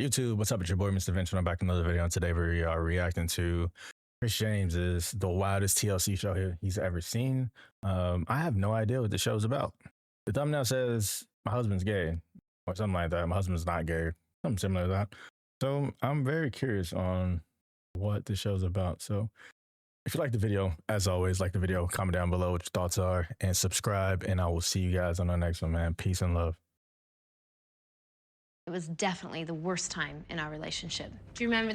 YouTube, what's up? It's your boy, Mr. Vince, and I'm back in another video. And today we are reacting to Chris James's the wildest TLC show he's ever seen. I have no idea what the show's about. The thumbnail says my husband's gay or something like that. My husband's not gay, something similar to that. So I'm very curious on what the show's about. So if you like the video, as always, like the video, comment down below what your thoughts are and subscribe. And I will see you guys on the next one, man. Peace and love. It was definitely the worst time in our relationship. Do you remember?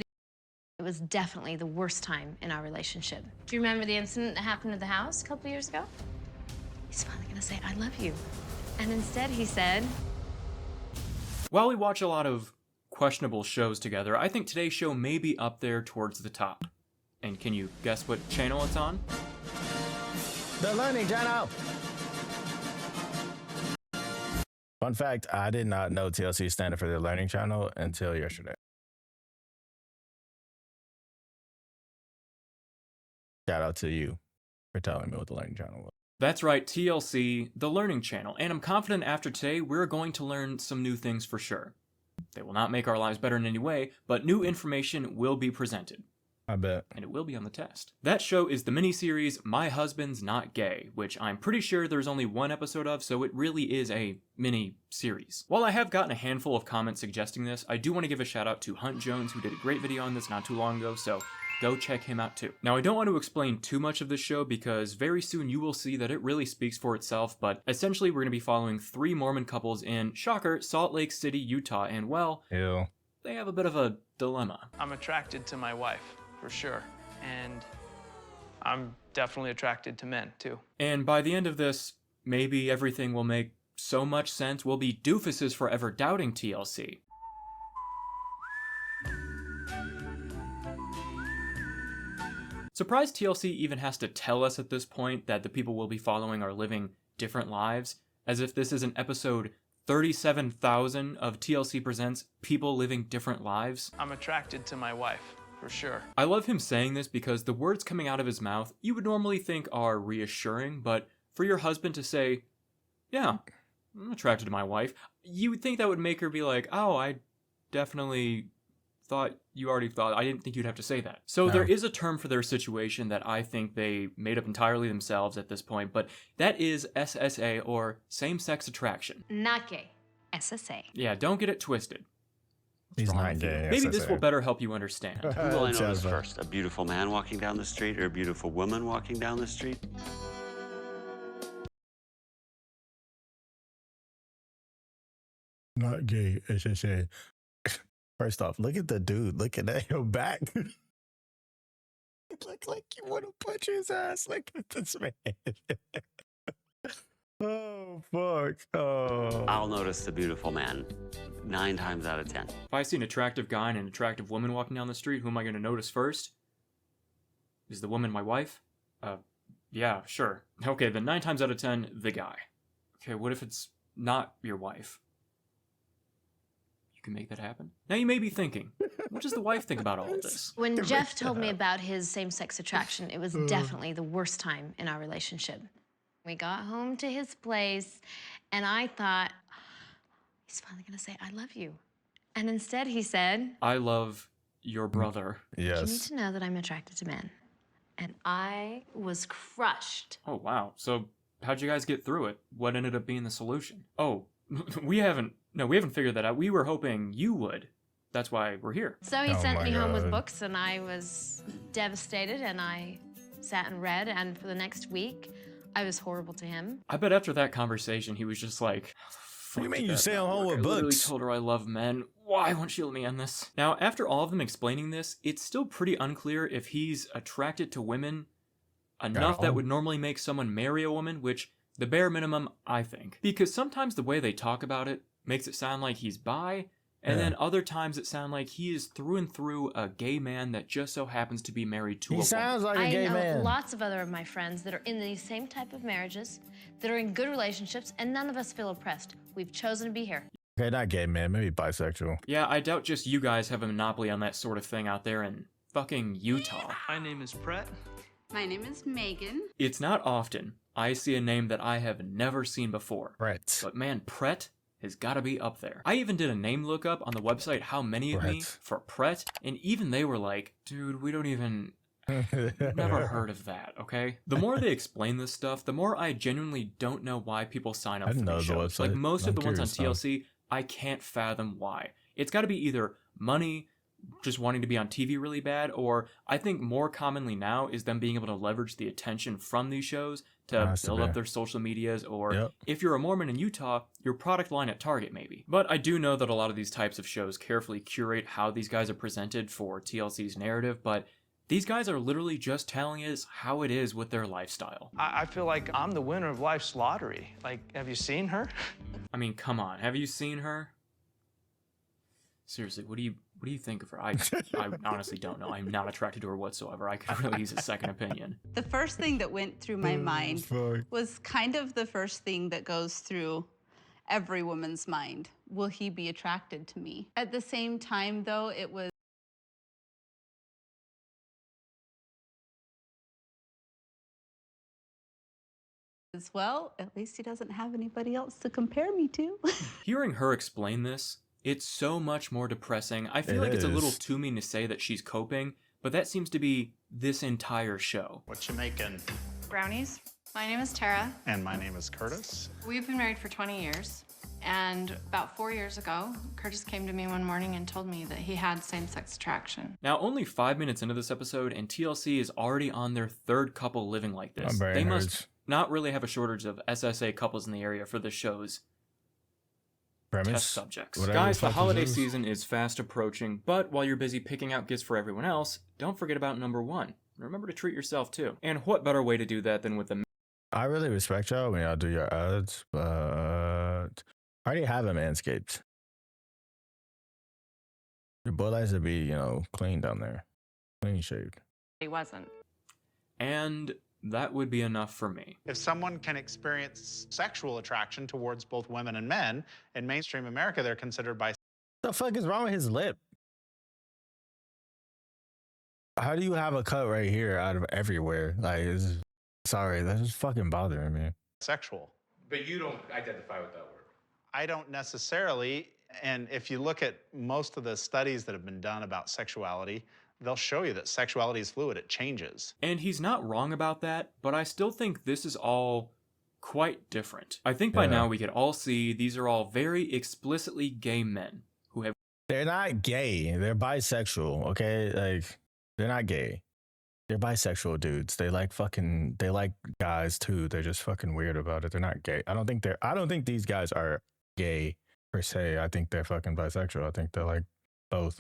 It was definitely the worst time in our relationship. Do you remember the incident that happened at the house a couple years ago? He's finally gonna say, I love you. And instead he said... While we watch a lot of questionable shows together, I think today's show may be up there towards the top. And can you guess what channel it's on? The Learning Channel! Fun fact, I did not know TLC standard for the Learning Channel until yesterday. Shout out to you for telling me what the Learning Channel was. That's right, TLC, the Learning Channel. And I'm confident after today, we're going to learn some new things for sure. They will not make our lives better in any way, but new information will be presented. I bet. And it will be on the test. That show is the miniseries My Husband's Not Gay, which I'm pretty sure there's only one episode of, so it really is a mini-series. While I have gotten a handful of comments suggesting this, I do want to give a shout out to Hunt Jones, who did a great video on this not too long ago, so go check him out too. Now, I don't want to explain too much of this show because very soon you will see that it really speaks for itself, but essentially we're going to be following three Mormon couples in, shocker, Salt Lake City, Utah, and well, ew, they have a bit of a dilemma. I'm attracted to my wife, for sure, and I'm definitely attracted to men too. And by the end of this, maybe everything will make so much sense we'll be doofuses forever doubting TLC. Surprised TLC even has to tell us at this point that the people we'll be following are living different lives, as if this is an episode 37,000 of TLC Presents People Living Different Lives. I'm attracted to my wife, for sure. I love him saying this because the words coming out of his mouth you would normally think are reassuring, but for your husband to say, yeah, I'm attracted to my wife, you would think that would make her be like, oh, I definitely thought you already thought. I didn't think you'd have to say that. So there is a term for their situation that I think they made up entirely themselves at this point, but that is SSA, or same-sex attraction. Not gay. SSA. Yeah, don't get it twisted. He's not gay. Maybe this will better help you understand. Who will I notice first? A beautiful man walking down the street or a beautiful woman walking down the street? Not gay, SSA. First off, look at the dude looking at your back. It looks like you want to punch his ass. Look at this man. Oh, fuck. Oh. I'll notice the beautiful man 9 times out of 10. If I see an attractive guy and an attractive woman walking down the street, who am I going to notice first? Is the woman my wife? Yeah, sure. Okay, then 9 times out of 10, the guy. Okay, what if it's not your wife? Can make that happen. Now you may be thinking, what does the wife think about all of this? When Jeff told me about his same-sex attraction, it was definitely the worst time in our relationship. We got home to his place, and I thought, he's finally gonna say, I love you. And instead he said, I love your brother. Yes. You need to know that I'm attracted to men. And I was crushed. Oh, wow. So how'd you guys get through it? What ended up being the solution? Oh, we haven't figured that out. We were hoping you would. That's why we're here. So he sent me home with God. books, and I was devastated, and I sat and read, and for the next week, I was horrible to him. I bet after that conversation, he was just like, What do you mean did you that say not I'm home work? with I literally books? told her I love men. Why won't she let me end this? Now, after all of them explaining this, it's still pretty unclear if he's attracted to women enough that would normally make someone marry a woman, which the bare minimum, I think. Because sometimes the way they talk about it makes it sound like he's bi, and then other times it sounds like he is through and through a gay man that just so happens to be married to a woman. He sounds like a gay I know man. lots of other of my friends that are in these same type of marriages, that are in good relationships, and none of us feel oppressed. We've chosen to be here. Okay, not gay man, maybe bisexual. Yeah, I doubt just you guys have a monopoly on that sort of thing out there in fucking Utah. My name is Brett. My name is Megan. It's not often I see a name that I have never seen before. Brett. But man, Pret has got to be up there. I even did a name lookup on the website How Many of Me for Pret, and even they were like, dude, we don't even... Never heard of that, okay? The more they explain this stuff, the more I genuinely don't know why people sign up for these shows. Like most of the ones on TLC, I can't fathom why. It's got to be either money, just wanting to be on TV really bad, or I think more commonly now is them being able to leverage the attention from these shows to build up their social medias, or if you're a Mormon in Utah, your product line at Target maybe. But I do know that a lot of these types of shows carefully curate how these guys are presented for TLC's narrative, but these guys are literally just telling us how it is with their lifestyle. I feel like I'm the winner of life's lottery. Like, have you seen her? I mean, come on, have you seen her? Seriously, what do you think of her? I honestly don't know. I'm not attracted to her whatsoever. I could really use a second opinion. The first thing that went through my mind was kind of the first thing that goes through every woman's mind. Will he be attracted to me? At the same time, though, it was as well, at least he doesn't have anybody else to compare me to. Hearing her explain this, it's so much more depressing. I feel like it's a little too mean to say that she's coping, but that seems to be this entire show. What you making? Brownies. My name is Tara. And my name is Curtis. We've been married for 20 years. And about 4 years ago, Curtis came to me one morning and told me that he had same-sex attraction. Now, only 5 minutes into this episode, and TLC is already on their third couple living like this. They must not really have a shortage of SSA couples in the area for the show's test subjects. Guys, the holiday season is fast approaching, but while you're busy picking out gifts for everyone else, don't forget about number one. Remember to treat yourself too. And what better way to do that than with the... I really respect y'all when y'all do your ads, but I already have a Manscaped. Your butt has to be, you know, clean down there. Clean shaved. He wasn't. And that would be enough for me. If someone can experience sexual attraction towards both women and men, in mainstream America, they're considered bisexual. What the fuck is wrong with his lip? How do you have a cut right here out of everywhere? Like, sorry, that's just fucking bothering me. Sexual. But you don't identify with that word. I don't necessarily. And if you look at most of the studies that have been done about sexuality, they'll show you that sexuality is fluid. It changes. And he's not wrong about that, but I still think this is all quite different. I think by now we could all see these are all very explicitly gay men who have... They're not gay. They're bisexual, okay? Like, they're not gay. They're bisexual dudes. They like guys too. They're just fucking weird about it. They're not gay. I don't think these guys are gay per se. I think they're fucking bisexual. I think they're like both.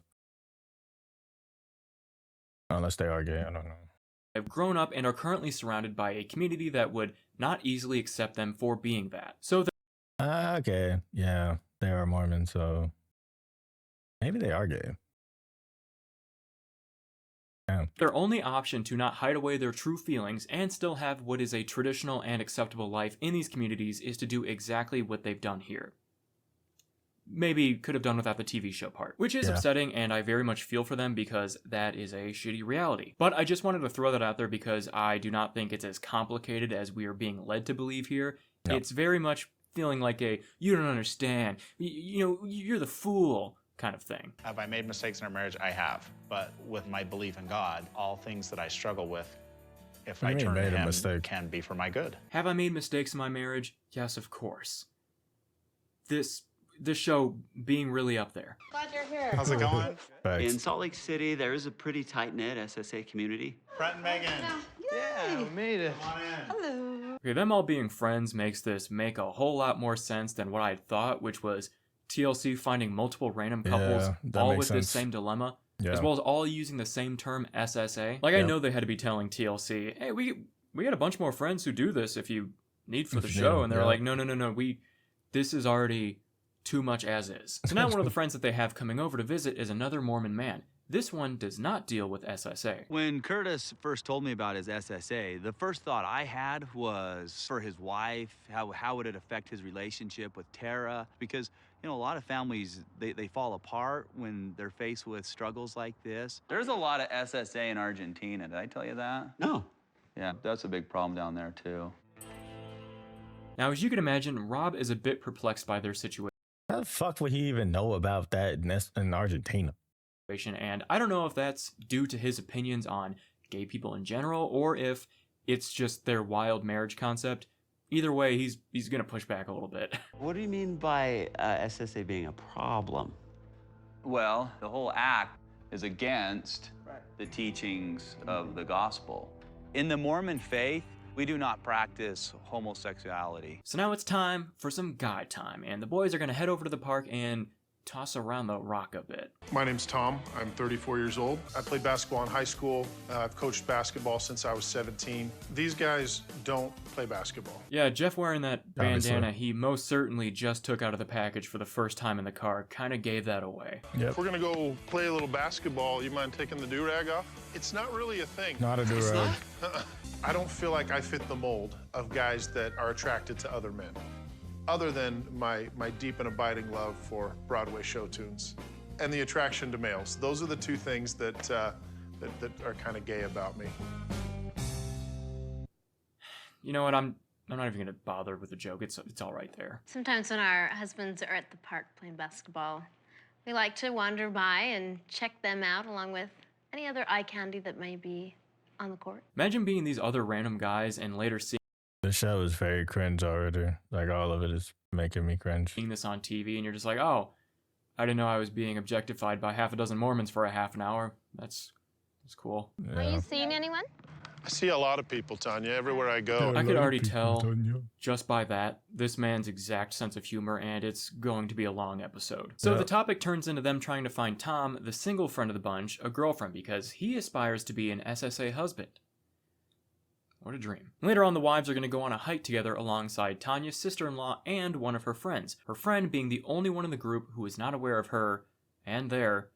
Unless they are gay, I don't know. Have grown up and are currently surrounded by a community that would not easily accept them for being that. So okay, yeah, they are Mormon, so maybe they are gay. Yeah. Their only option to not hide away their true feelings and still have what is a traditional and acceptable life in these communities is to do exactly what they've done here. Maybe could have done without the TV show part, which is upsetting, and I very much feel for them because that is a shitty reality. But I just wanted to throw that out there because I do not think it's as complicated as we are being led to believe here. No. It's very much feeling like a, you don't understand, you know, you're the fool kind of thing. Have I made mistakes in our marriage? I have. But with my belief in God, all things that I struggle with, if I turn to Him, can be for my good. Have I made mistakes in my marriage? Yes, of course. This show being really up there. Glad you're here. How's it going? In Salt Lake City, there is a pretty tight-knit SSA community. Brett and Megan. Yeah, we made it. Come on in. Hello. Okay, them all being friends makes this make a whole lot more sense than what I had thought, which was TLC finding multiple random couples all with this same dilemma, as well as all using the same term SSA. Like, I know they had to be telling TLC, hey, we got a bunch more friends who do this if you need for the show. And they're like, no, this is already too much as is. So now one of the friends that they have coming over to visit is another Mormon man. This one does not deal with SSA. When Curtis first told me about his SSA, the first thought I had was for his wife, how would it affect his relationship with Tara? Because, you know, a lot of families, they fall apart when they're faced with struggles like this. There's a lot of SSA in Argentina. Did I tell you that? No. Yeah, that's a big problem down there, too. Now, as you can imagine, Rob is a bit perplexed by their situation. how the fuck would he even know about that in Argentina? And I don't know if that's due to his opinions on gay people in general, or if it's just their wild marriage concept. Either way, he's gonna push back a little bit. What do you mean by SSA being a problem? Well, the whole act is against the teachings of the gospel. In the Mormon faith, we do not practice homosexuality. So now it's time for some guy time, and the boys are gonna head over to the park and toss around the rock a bit. My name's Tom. I'm 34 years old. I played basketball in high school. I've coached basketball since I was 17. These guys don't play basketball. Yeah, Jeff wearing that bandana, he most certainly just took out of the package for the first time in the car, kind of gave that away. Yep. If we're gonna go play a little basketball, you mind taking the do-rag off? It's not really a thing. Not a do-rag. I don't feel like I fit the mold of guys that are attracted to other men, other than my deep and abiding love for Broadway show tunes and the attraction to males. Those are the two things that are kind of gay about me. You know what, I'm not even gonna bother with the joke, it's all right there. Sometimes when our husbands are at the park playing basketball, we like to wander by and check them out along with any other eye candy that may be on the court. Imagine being these other random guys and later seeing The show is very cringe already. Like, all of it is making me cringe. this on TV and you're just like, oh, I didn't know I was being objectified by half a dozen Mormons for a half an hour. That's cool. Are you seeing anyone? I see a lot of people, Tanya, everywhere I go. I could already tell just by that, this man's exact sense of humor, and it's going to be a long episode. So the topic turns into them trying to find Tom, the single friend of the bunch, a girlfriend, because he aspires to be an SSA husband. What a dream. Later on, the wives are going to go on a hike together alongside Tanya's sister-in-law and one of her friends. Her friend being the only one in the group who is not aware of her and their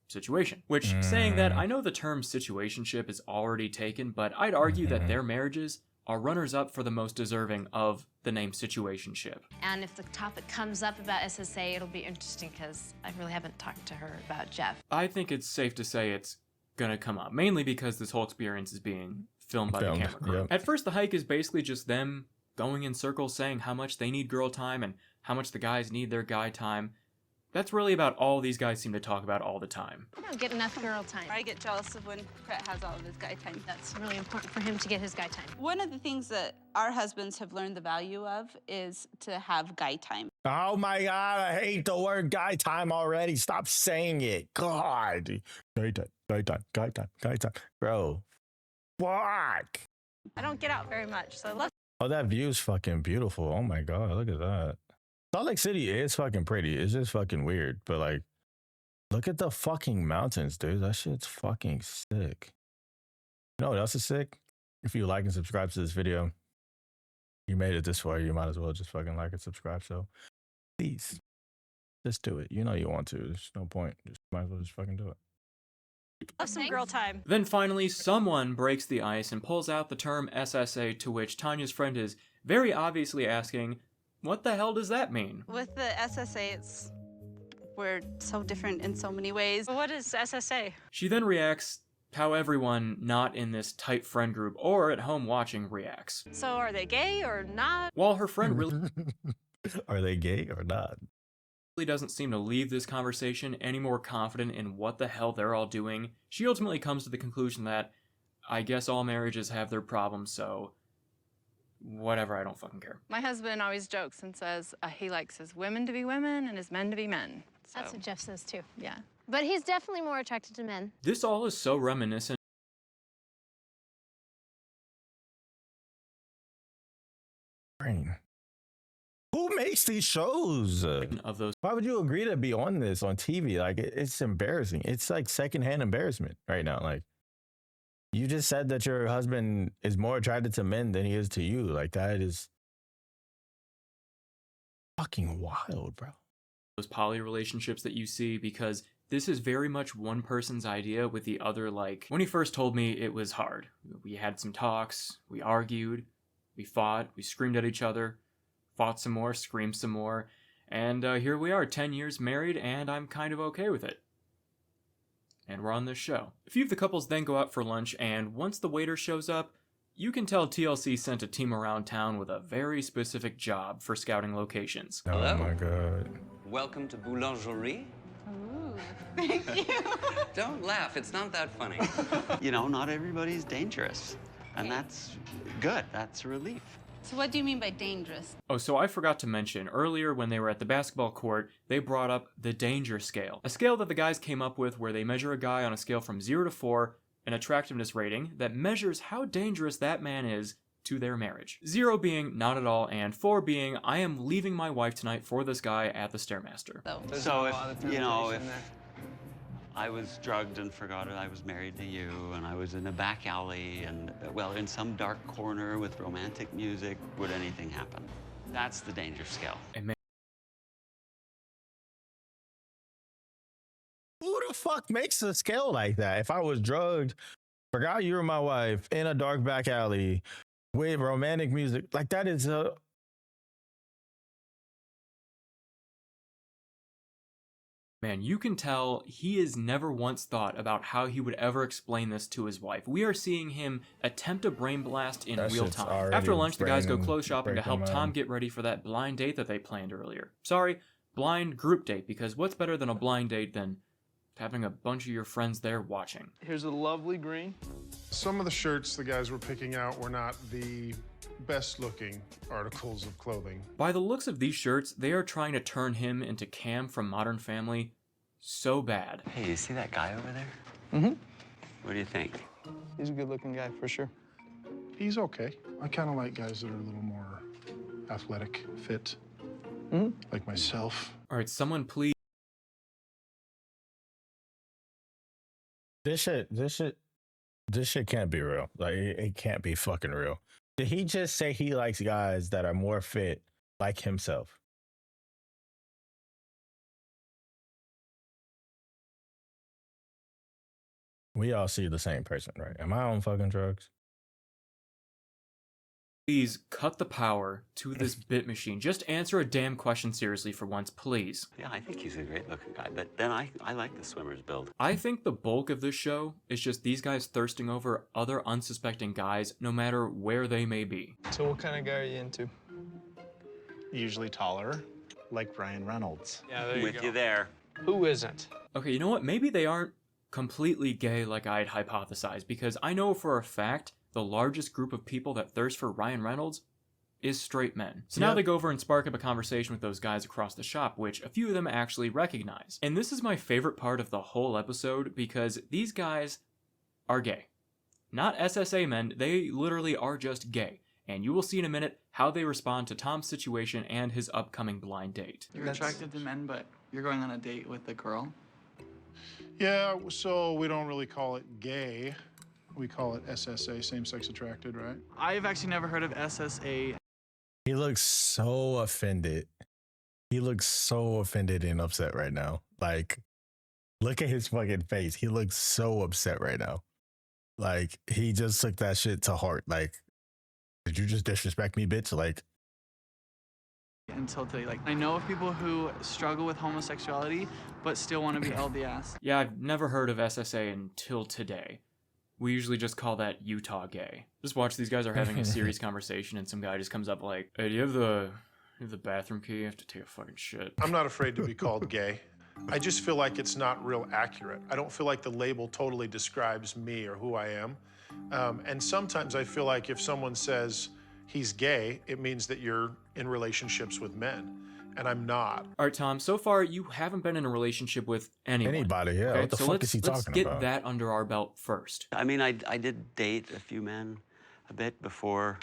situation. Which, saying that, I know the term situationship is already taken, but I'd argue that their marriages are runners-up for the most deserving of the name situationship. And if the topic comes up about SSA, it'll be interesting because I really haven't talked to her about Jeff. I think it's safe to say it's gonna come up, mainly because this whole experience is being filmed by the camera crew. Yep. At first, the hike is basically just them going in circles saying how much they need girl time and how much the guys need their guy time. That's really about all these guys seem to talk about all the time. I don't get enough girl time. I get jealous of when Brett has all of his guy time. That's really important for him to get his guy time. One of the things that our husbands have learned the value of is to have guy time. Oh my God, I hate the word guy time already. Stop saying it. God. Guy time, guy time, guy time, guy time. Bro, fuck. I don't get out very much, so let's. Oh, that view's fucking beautiful. Oh my God, look at that. Salt Lake City is fucking pretty. It's just fucking weird. But like, look at the fucking mountains, dude. That shit's fucking sick. You know what else is sick? If you like and subscribe to this video, you made it this far, you might as well just fucking like and subscribe. So please, just do it. You know you want to. There's no point. Just might as well just fucking do it. Have some girl time. Then finally, someone breaks the ice and pulls out the term SSA, to which Tanya's friend is very obviously asking, what the hell does that mean? With the SSA, we're so different in so many ways. What is SSA? She then reacts how everyone not in this tight friend group or at home watching reacts. So are they gay or not? While her friend really are they gay or not? Doesn't seem to leave this conversation any more confident in what the hell they're all doing, she ultimately comes to the conclusion that I guess all marriages have their problems, so whatever, I don't fucking care. My husband always jokes and says he likes his women to be women and his men to be men. So, That's what Jeff says too. yeah. But he's definitely more attracted to men. This all is so reminiscent Who makes these shows? of those. Why would you agree to be on this on TV? Like, it's embarrassing. It's like secondhand embarrassment right now. Like, you just said that your husband is more attracted to men than he is to you. Like, that is fucking wild, bro. Those poly relationships that you see, because this is very much one person's idea with the other. Like, when he first told me, it was hard. We had some talks, we argued, we fought, we screamed at each other, fought some more, screamed some more, and here we are, 10 years married, and I'm kind of okay with it. And we're on this show. A few of the couples then go out for lunch, and once the waiter shows up, you can tell TLC sent a team around town with a very specific job for scouting locations. Oh my God. welcome to Boulangerie. Ooh, thank you. Don't laugh, it's not that funny. You know, not everybody's dangerous. And that's good, that's a relief. So what do you mean by dangerous? Oh, so I forgot to mention, earlier when they were at the basketball court, they brought up the danger scale. A scale that the guys came up with where they measure a guy on a scale from 0 to 4, an attractiveness rating that measures how dangerous that man is to their marriage. 0 being not at all, and 4 being I am leaving my wife tonight for this guy at the Stairmaster. So if, you know, if I was drugged and forgot I was married to you, and I was in a back alley and, well, in some dark corner with romantic music, would anything happen? That's the danger scale. And Who the fuck makes a scale like that? If I was drugged, forgot you were my wife, in a dark back alley with romantic music, like that is a... Man, you can tell he has never once thought about how he would ever explain this to his wife. We are seeing him attempt a brain blast in real time. After lunch, the guys go clothes shopping to help Tom get ready for that blind date that they planned earlier. Sorry, blind group date, because what's better than a blind date than having a bunch of your friends there watching? Here's a lovely green. Some of the shirts the guys were picking out were not the best looking articles of clothing. By the looks of these shirts, they are trying to turn him into Cam from Modern Family so bad. Hey, you see that guy over there? Mm-hmm. What do you think? He's a good-looking guy, for sure. He's okay. I kind of like guys that are a little more athletic, fit, like myself. All right, someone please. This shit can't be real. Like, it can't be fucking real. Did he just say he likes guys that are more fit like himself? We all see the same person, right? Am I on fucking drugs? Please cut the power to this bit machine. Just answer a damn question seriously for once, please. Yeah, I think he's a great looking guy, but then I like the swimmer's build. I think the bulk of this show is just these guys thirsting over other unsuspecting guys, no matter where they may be. So what kind of guy are you into? Usually taller, like Ryan Reynolds. Yeah, there you With go. you there. Who isn't? Okay, you know what? Maybe they aren't completely gay like I'd hypothesized, because I know for a fact the largest group of people that thirst for Ryan Reynolds is straight men. So now they go over and spark up a conversation with those guys across the shop, which a few of them actually recognize. And this is my favorite part of the whole episode, because these guys are gay. Not SSA men, they literally are just gay. And you will see in a minute how they respond to Tom's situation and his upcoming blind date. You're attracted to men, but you're going on a date with a girl? Yeah, so we don't really call it gay. We call it SSA, same-sex attracted, right? I've actually never heard of SSA. He looks so offended. He looks so offended and upset right now. Like, look at his fucking face. He looks so upset right now. Like, he just took that shit to heart. Like, did you just disrespect me, bitch? Like, Until today. Like, I know of people who struggle with homosexuality, but still want to be LDS. Yeah, I've never heard of SSA until today. We usually just call that Utah gay. Just watch, these guys are having a serious conversation and some guy just comes up like, hey, do you have the bathroom key? I have to take a fucking shit. I'm not afraid to be called gay. I just feel like it's not real accurate. I don't feel like the label totally describes me or who I am. And sometimes I feel like if someone says he's gay, it means that you're in relationships with men. And I'm not. All right, Tom, so far you haven't been in a relationship with anyone. Anybody, yeah. Okay? What the fuck is he talking about? Let's get that under our belt first. I mean, I did date a few men a bit before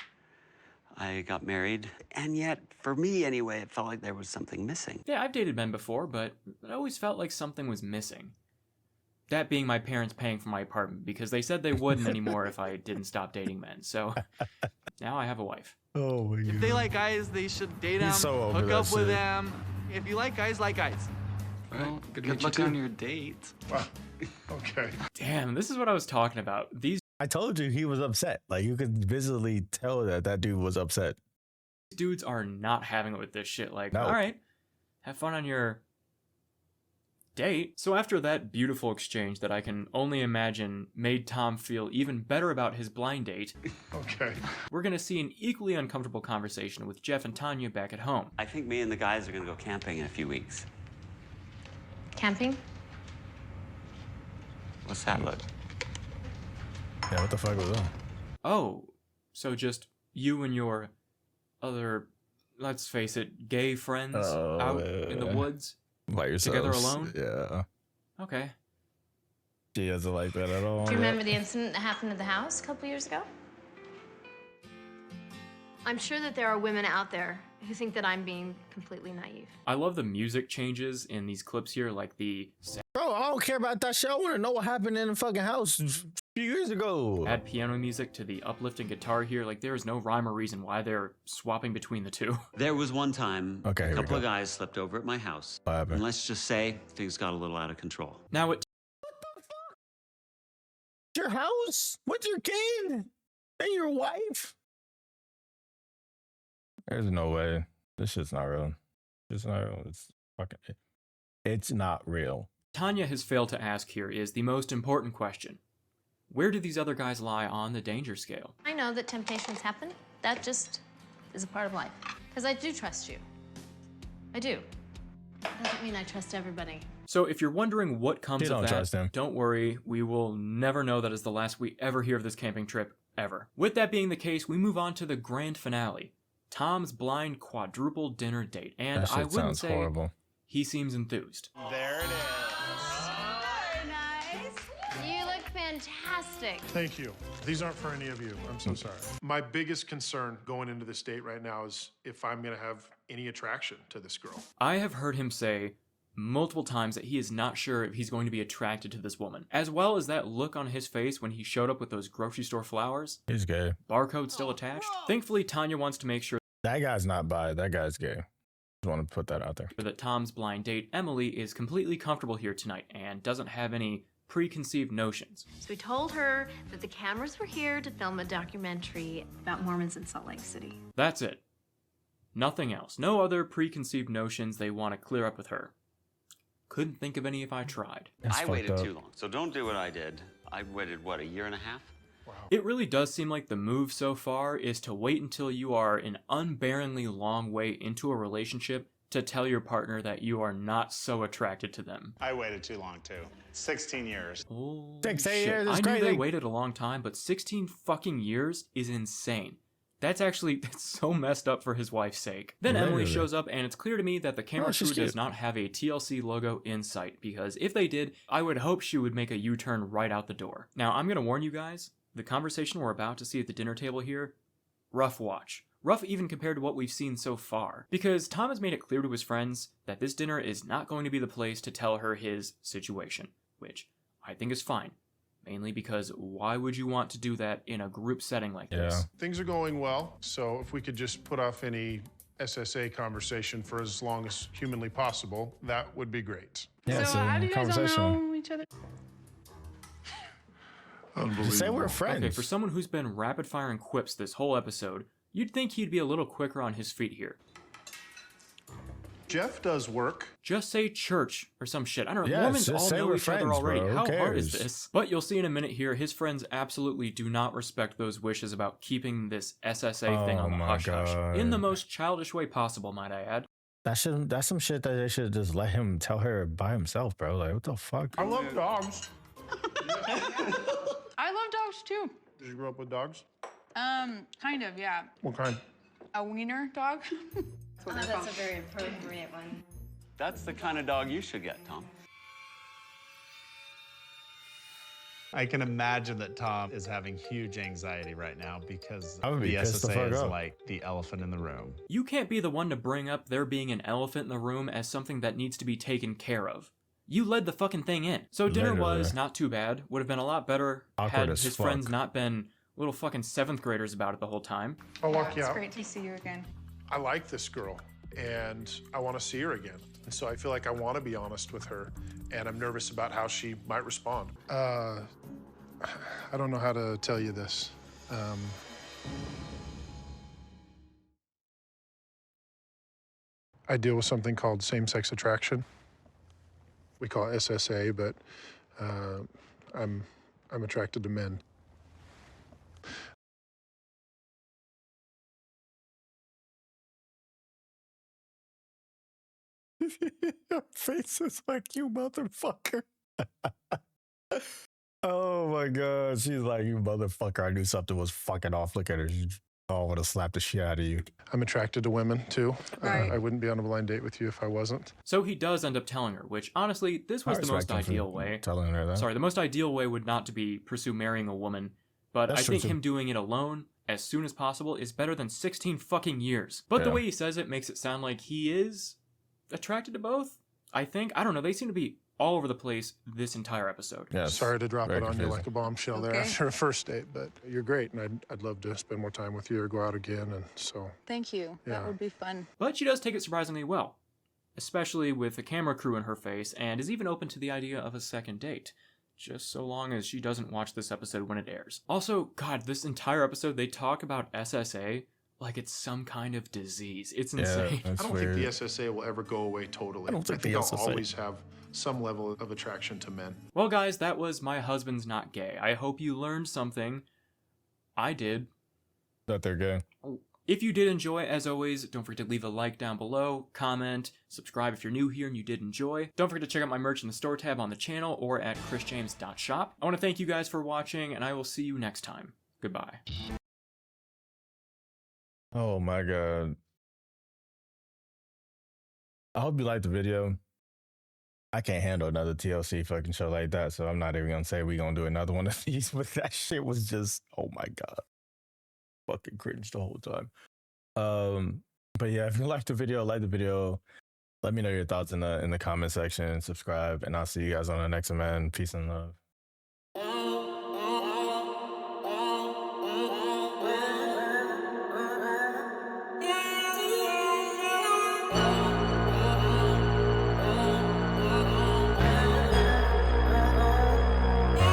I got married. And yet, for me anyway, it felt like there was something missing. Yeah, I've dated men before, but it always felt like something was missing. That being my parents paying for my apartment, because they said they wouldn't anymore if I didn't stop dating men. So now I have a wife. Oh my God. If they like guys, they should date them, so hook up with shit. them. If you like guys, like guys. Well, good luck on your date. Wow. Okay. Damn, this is what I was talking about. These I told you he was upset. Like, you could visibly tell that dude was upset. dudes are not having it with this shit. Like, No. all right, have fun on your date. So after that beautiful exchange that I can only imagine made Tom feel even better about his blind date, Okay. we're going to see an equally uncomfortable conversation with Jeff and Tanya back at home. I think me and the guys are gonna go camping in a few weeks. Camping? What's that look? Yeah, what the fuck was that? Oh, so just you and your other, let's face it, gay friends out in the woods? By yourselves. Together alone? Yeah. Okay. She doesn't like that at all. Do you remember the incident that happened at the house a couple years ago? I'm sure that there are women out there who think that I'm being completely naive. I love the music changes in these clips here, like the Bro, I don't care about that shit. I want to know what happened in the fucking house a few years ago. add piano music to the uplifting guitar here. Like, there is no rhyme or reason why they're swapping between the two. There was one time Okay, a here we couple of go. guys slept over at my house. What happened? And let's just say things got a little out of control. Now it Your house with your kid and your wife. There's no way. This shit's not real. It's not real. It's fucking. It's not real. Tanya has failed to ask here is the most important question. Where do these other guys lie on the danger scale? I know that temptations happen. That just is a part of life. Because I do trust you. I do. Doesn't mean I trust everybody. So if you're wondering what comes You of don't trust that, him. don't worry. We will never know that is the last we ever hear of this camping trip, ever. With that being the case, we move on to the grand finale. Tom's blind quadruple dinner date. And That shit I wouldn't sounds say horrible. he seems enthused. There it is. Nice. You look fantastic. Thank you. These aren't for any of you. I'm so sorry. My biggest concern going into this date right now is if I'm going to have any attraction to this girl. I have heard him say multiple times that he is not sure if he's going to be attracted to this woman, as well as that look on his face when he showed up with those grocery store flowers. He's gay. Barcode still attached. Thankfully, Tanya wants to make sure That guy's not bi. That guy's gay. Just want to put that out there. that Tom's blind date, Emily, is completely comfortable here tonight and doesn't have any preconceived notions. So we told her that the cameras were here to film a documentary about Mormons in Salt Lake City. That's it. Nothing else. No other preconceived notions they want to clear up with her. Couldn't think of any if I tried. I waited too long, so don't do what I did. I waited, what, a year and a half? It really does seem like the move so far is to wait until you are an unbearingly long way into a relationship to tell your partner that you are not so attracted to them. I waited too long, too. 16 years. Holy 16 shit. years is I knew crazy. they waited a long time, but 16 fucking years is insane. That's so messed up for his wife's sake. Then Emily Literally. shows up, and it's clear to me that the camera she's crew does cute. not have a TLC logo in sight, because if they did, I would hope she would make a U-turn right out the door. Now, I'm gonna warn you guys, the conversation we're about to see at the dinner table here, rough watch. Rough even compared to what we've seen so far. Because Tom has made it clear to his friends that this dinner is not going to be the place to tell her his situation, which I think is fine. Mainly because why would you want to do that in a group setting like this? Things are going well, so if we could just put off any SSA conversation for as long as humanly possible, that would be great. Yeah, So how do you guys all know each other? Unbelievable. Just say we're friends. Okay, for someone who's been rapid firing quips this whole episode, you'd think he'd be a little quicker on his feet here. Jeff does work. Just say church or some shit. I don't know. Yes, Mormons just all say know we're each other friends, already. bro. Who How hard is cares? this? But you'll see in a minute here, his friends absolutely do not respect those wishes about keeping this SSA thing on the my hush hush. In the God. most childish way possible, might I add. That's some shit that they should just let him tell her by himself, bro. Like, what the fuck? I love dogs. I love dogs too. Did you grow up with dogs? Kind of, yeah. What kind? A wiener dog. That's a very appropriate one. That's the kind of dog you should get, Tom. I can imagine that Tom is having huge anxiety right now because I would be the pissed the SSA fuck is up. like the elephant in the room. You can't be the one to bring up there being an elephant in the room as something that needs to be taken care of. You led the fucking thing in. So dinner was Literally. not too bad. Would have been a lot better Awkward had as his fuck. friends not been little fucking 7th graders about it the whole time. I'll walk you It's out. great to see you again. I like this girl, and I want to see her again. And so I feel like I want to be honest with her, and I'm nervous about how she might respond. I don't know how to tell you this. I deal with something called same-sex attraction. We call it SSA, but I'm attracted to men. Your face is like, you motherfucker. Oh my god. She's like, you motherfucker. I knew something was fucking off. Look at her. I would have slapped the shit out of you. I'm attracted to women too. Right. I wouldn't be on a blind date with you if I wasn't. So he does end up telling her, which honestly, this was the most ideal way. Telling her that. Sorry, the most ideal way would not to be pursue marrying a woman, but That's I think true, him doing it alone as soon as possible is better than 16 fucking years. But the way he says it makes it sound like he is attracted to both. I think. I don't know. They seem to be all over the place this entire episode. Yes. Sorry to drop it on confusing. you like a bombshell there after a first date, but you're great, and I'd love to spend more time with you or go out again, and so. Thank you. Yeah. That would be fun. But she does take it surprisingly well, especially with the camera crew in her face, and is even open to the idea of a second date. Just so long as she doesn't watch this episode when it airs. Also, God, this entire episode, they talk about SSA like it's some kind of disease. It's insane. I don't think the SSA will ever go away totally. I don't think I'll SSA always have some level of attraction to men. Well, guys, that was My Husband's Not Gay. I hope you learned something. I did. That they're gay. If you did enjoy, as always, don't forget to leave a like down below, comment, subscribe if you're new here and you did enjoy. Don't forget to check out my merch in the store tab on the channel or at chrisjames.shop. I want to thank you guys for watching, and I will see you next time. Goodbye. Oh my god. I hope you liked the video. I can't handle another TLC fucking show like that, so I'm not even gonna say we're gonna do another one of these, but that shit was just, oh my god. Fucking cringe the whole time. But yeah, if you liked the video, like the video, let me know your thoughts in the comment section, subscribe, and I'll see you guys on the next one, man. Peace and love.